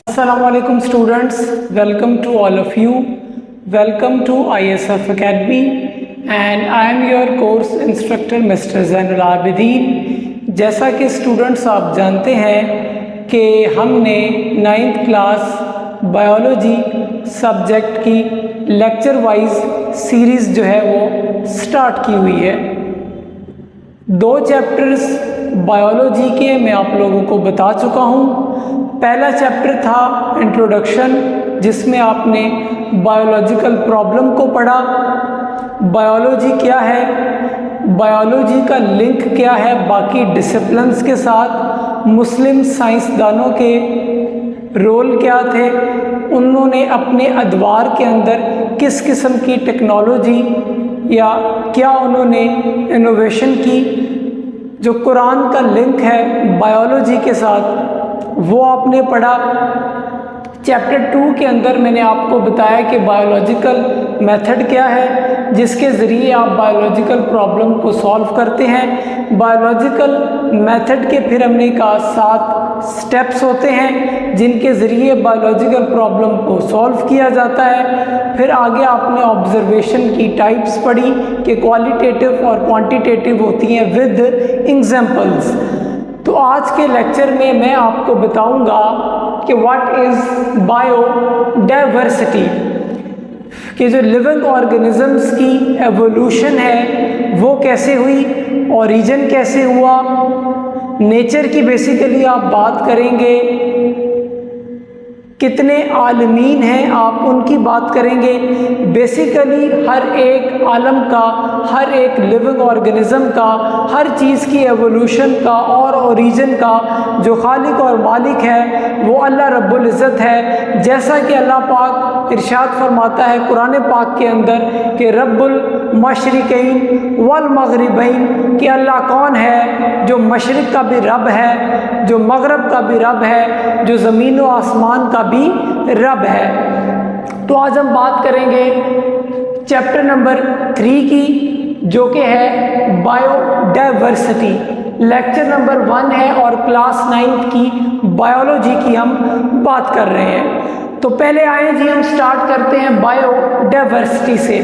Assalamualaikum students, welcome to all of you. Welcome to ISF Academy and I am your course instructor Mr. Zainul Abidin. जैसा कि students आप जानते हैं कि हमने 9th क्लास बायोलॉजी सब्जेक्ट की lecture wise series जो है वो स्टार्ट की हुई है। 2 चैप्टर्स बायोलॉजी के मैं आप लोगों को बता चुका हूँ। पहला चैप्टर था इंट्रोडक्शन, जिसमें आपने बायोलॉजिकल प्रॉब्लम को पढ़ा, बायोलॉजी क्या है, बायोलॉजी का लिंक क्या है बाकी डिसिप्लिन्स के साथ, मुस्लिम साइंसदानों के रोल क्या थे, उन्होंने अपने अदवार के अंदर किस किस्म की टेक्नोलॉजी या क्या उन्होंने इनोवेशन की, जो कुरान का लिंक है बायोलॉजी के साथ वो आपने पढ़ा। चैप्टर 2 के अंदर मैंने आपको बताया कि बायोलॉजिकल मेथड क्या है जिसके ज़रिए आप बायोलॉजिकल प्रॉब्लम को सॉल्व करते हैं। बायोलॉजिकल मेथड के फिर हमने कहा 7 स्टेप्स होते हैं जिनके ज़रिए बायोलॉजिकल प्रॉब्लम को सॉल्व किया जाता है। फिर आगे आपने ऑब्जर्वेशन की टाइप्स पढ़ी कि क्वालिटेटिव और क्वांटिटेटिव होती हैं विद एग्जांपल्स। तो आज के लेक्चर में मैं आपको बताऊंगा कि व्हाट इज़ बायोडाइवर्सिटी, कि जो लिविंग ऑर्गेनिजम्स की एवोल्यूशन है वो कैसे हुई, ओरिजिन कैसे हुआ, नेचर की बेसिकली आप बात करेंगे, कितने आलमीन हैं आप उनकी बात करेंगे। बेसिकली हर एक आलम का, हर एक लिविंग ऑर्गेनिज्म का, हर चीज़ की एवोल्यूशन का और ओरिजिन का जो खालिक और मालिक है वो अल्लाह रब्बुल इज़्ज़त है। जैसा कि अल्लाह पाक इरशाद फरमाता है कुरान पाक के अंदर कि रब्बुल मशरिकैन वल मगरिबैन, कि अल्लाह कौन है, जो मशरिक का भी रब है, जो मगरब का भी रब है, जो ज़मीन व आसमान का भी रब है। तो आज हम बात करेंगे चैप्टर नंबर 3 की, जो कि है बायोडाइवर्सिटी। लेक्चर नंबर 1 है और क्लास 9th की बायोलॉजी की हम बात कर रहे हैं। तो पहले आए जी हम स्टार्ट करते हैं बायोडाइवर्सिटी से।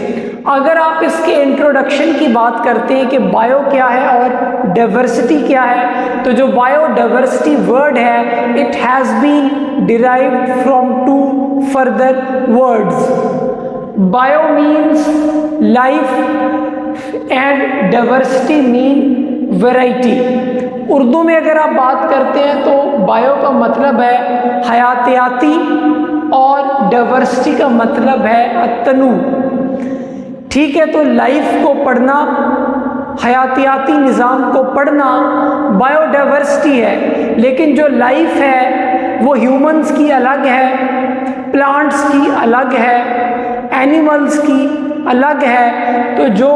अगर आप इसके इंट्रोडक्शन की बात करते हैं कि बायो क्या है और डाइवर्सिटी क्या है, तो जो बायोडाइवर्सिटी वर्ड है it has been derived from 2 further words. Bio means life and diversity mean variety. Urdu में अगर आप बात करते हैं तो बायो का मतलब है हयातियाती और डाइवर्सिटी का मतलब है अतनु। ठीक है, तो लाइफ को पढ़ना, हयातियाती निज़ाम को पढ़ना बायोडाइवर्सिटी है। लेकिन जो लाइफ है वो ह्यूमंस की अलग है, प्लांट्स की अलग है, एनिमल्स की अलग है। तो जो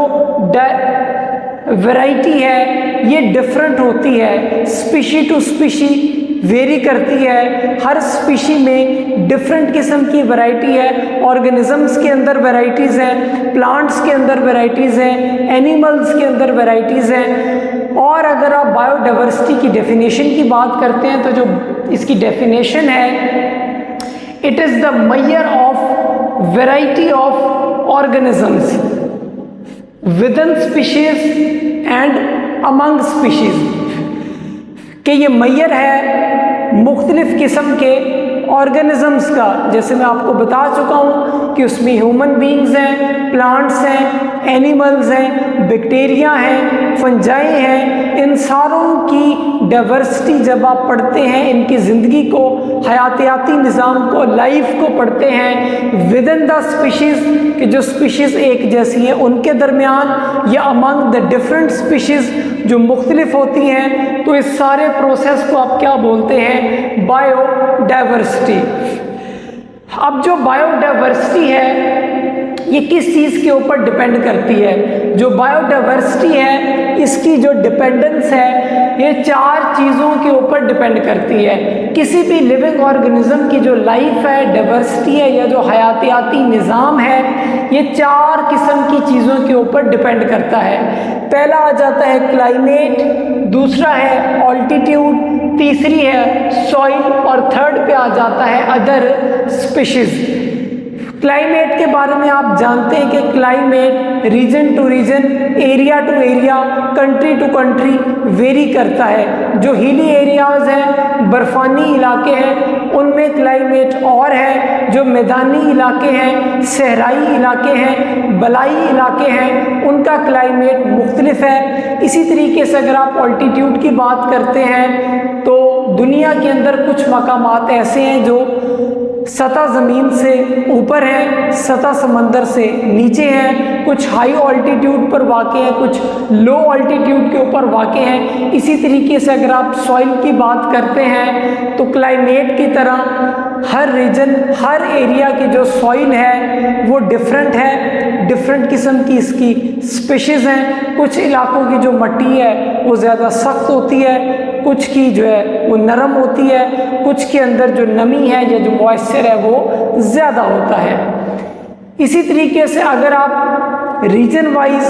वैरायटी है ये डिफरेंट होती है, स्पीशी टू स्पीशी वेरी करती है। हर स्पीशी में डिफरेंट किस्म की वैरायटी है। ऑर्गेनिजम्स के अंदर वैरायटीज़ हैं, प्लांट्स के अंदर वैरायटीज़ हैं, एनिमल्स के अंदर वैरायटीज़ हैं। और अगर आप बायोडाइवर्सिटी की डेफिनेशन की बात करते हैं तो जो इसकी डेफिनेशन है it is the measure of variety of organisms within species and among species, कि ये मेजर है मुख्तलिफ किस्म के ऑर्गेनिजम्स का। जैसे मैं आपको बता चुका हूँ कि उसमें ह्यूमन बींग्स हैं, प्लांट्स हैं, एनिमल्स हैं, बैक्टीरिया हैं, फंजाई हैं। इन सारों की डाइवर्सिटी जब आप पढ़ते हैं, इनकी ज़िंदगी को, हयातियाती निज़ाम को, लाइफ को पढ़ते हैं विद इन द स्पीशीज़, कि जो स्पीशीज़ एक जैसी हैं उनके दरमियान या अमंग द डिफरेंट स्पीशीज़ जो मुख्तलिफ होती हैं। तो इस सारे प्रोसेस को आप क्या बोलते हैं, बायोडाइवर्सिटी। अब जो बायोडाइवर्सिटी है ये किस चीज़ के ऊपर डिपेंड करती है? जो बायोडाइवर्सिटी है इसकी जो डिपेंडेंस है ये 4 चीज़ों के ऊपर डिपेंड करती है। किसी भी लिविंग ऑर्गेनिज्म की जो लाइफ है, डाइवर्सिटी है या जो हयातियाती निज़ाम है, ये 4 किस्म की चीज़ों के ऊपर डिपेंड करता है। पहला आ जाता है क्लाइमेट, दूसरा है ऑल्टीट्यूड, तीसरी है सॉइल और थर्ड पे आ जाता है अदर स्पीशीज। क्लाइमेट के बारे में आप जानते हैं कि climate region to region, area to area, country to country vary करता है। जो हिली एरियाज हैं, बर्फानी इलाके हैं, उनमें क्लाइमेट और है। जो मैदानी इलाके हैं, सहराई इलाके हैं, बलाई इलाके हैं, उनका क्लाइमेट मुख्तलिफ है। इसी तरीके से अगर आप ऑल्टीट्यूड की बात करते हैं तो दुनिया के अंदर कुछ मकामात ऐसे हैं जो सतह ज़मीन से ऊपर है, सतह समंदर से नीचे हैं, कुछ हाई ऑल्टीट्यूड पर वाक़े हैं, कुछ लो ऑल्टीट्यूड के ऊपर वाक़े हैं। इसी तरीके से अगर आप सॉइल की बात करते हैं तो क्लाइमेट की तरह हर रीजन, हर एरिया की जो सॉइल है वो डिफरेंट है, डिफरेंट किस्म की इसकी स्पीशीज़ हैं। कुछ इलाकों की जो मिट्टी है वो ज़्यादा सख्त होती है, कुछ की जो है वो नरम होती है, कुछ के अंदर जो नमी है या जो मॉइस्चर है वो ज़्यादा होता है। इसी तरीके से अगर आप रीजन वाइज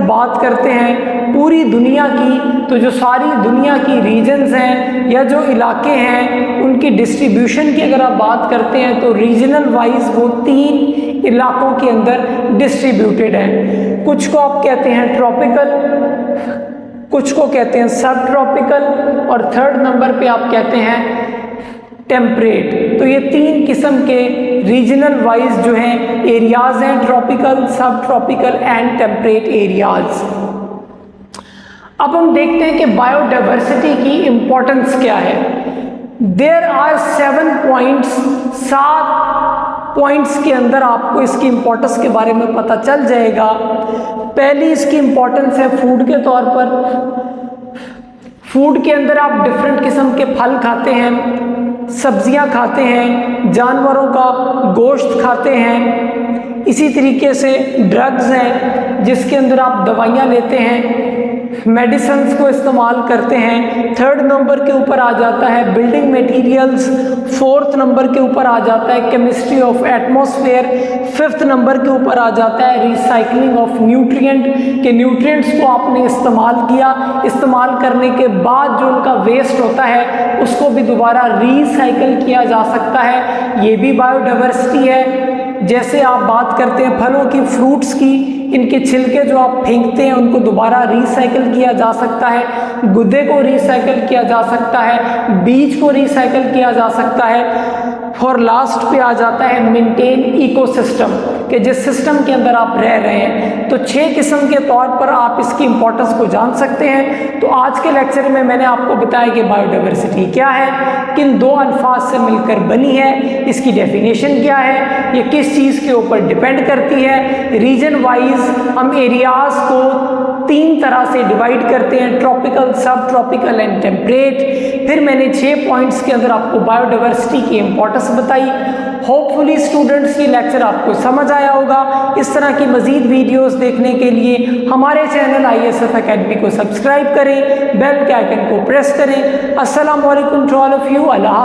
बात करते हैं पूरी दुनिया की, तो जो सारी दुनिया की रीजन्स हैं या जो इलाके हैं उनकी डिस्ट्रीब्यूशन की अगर आप बात करते हैं तो रीजनल वाइज वो 3 इलाकों के अंदर डिस्ट्रीब्यूटेड हैं। कुछ को आप कहते हैं ट्रॉपिकल, कुछ को कहते हैं सब ट्रॉपिकल और थर्ड नंबर पे आप कहते हैं टेम्परेट। तो ये 3 किस्म के रीजनल वाइज जो हैं एरियाज हैं, ट्रॉपिकल, सब ट्रॉपिकल एंड टेम्परेट एरियाज। अब हम देखते हैं कि बायोडाइवर्सिटी की इम्पोर्टेंस क्या है। देयर आर 7 पॉइंट्स, 7 पॉइंट्स के अंदर आपको इसकी इम्पोर्टेंस के बारे में पता चल जाएगा। पहली इसकी इम्पोर्टेंस है फूड के तौर पर। फूड के अंदर आप डिफरेंट किस्म के फल खाते हैं, सब्जियां खाते हैं, जानवरों का गोश्त खाते हैं। इसी तरीके से ड्रग्स हैं जिसके अंदर आप दवाइयां लेते हैं, मेडिसिन्स को इस्तेमाल करते हैं। थर्ड नंबर के ऊपर आ जाता है बिल्डिंग मटेरियल्स, फोर्थ नंबर के ऊपर आ जाता है chemistry of atmosphere, fifth number के ऊपर आ जाता है रिसाइकलिंग ऑफ न्यूट्रिएंट, के न्यूट्रिएंट्स को आपने इस्तेमाल किया, इस्तेमाल करने के बाद जो उनका वेस्ट होता है उसको भी दोबारा रिसाइकल किया जा सकता है। ये भी बायोडाइवर्सिटी है। जैसे आप बात करते हैं फलों की, फ्रूट्स की, इनके छिलके जो आप फेंकते हैं उनको दोबारा रिसाइकल किया जा सकता है, गुद्दे को रिसाइकल किया जा सकता है, बीज को रिसाइकल किया जा सकता है। और लास्ट पे आ जाता है मेंटेन इकोसिस्टम, कि जिस सिस्टम के अंदर आप रह रहे हैं। तो 6 किस्म के तौर पर आप इसकी इंपॉर्टेंस को जान सकते हैं। तो आज के लेक्चर में मैंने आपको बताया कि बायोडाइवर्सिटी क्या है, किन 2 अल्फाज से मिलकर बनी है, इसकी डेफिनेशन क्या है, ये किस चीज़ के ऊपर डिपेंड करती है। रीजन वाइज हम एरियाज को 3 तरह से डिवाइड करते हैं, ट्रॉपिकल, सब ट्रॉपिकल एंड टेम्परेट। फिर मैंने 6 पॉइंट्स के अंदर आपको बायोडाइवर्सिटी की इंपॉर्टेंस बताई। होपफुली स्टूडेंट्स ये लेक्चर आपको समझ आया होगा। इस तरह की मजीद वीडियोस देखने के लिए हमारे चैनल ISF अकेडमी को सब्सक्राइब करें, बेल के आइकन को प्रेस करें। अस्सलाम वालेकुम to all of you. Allah.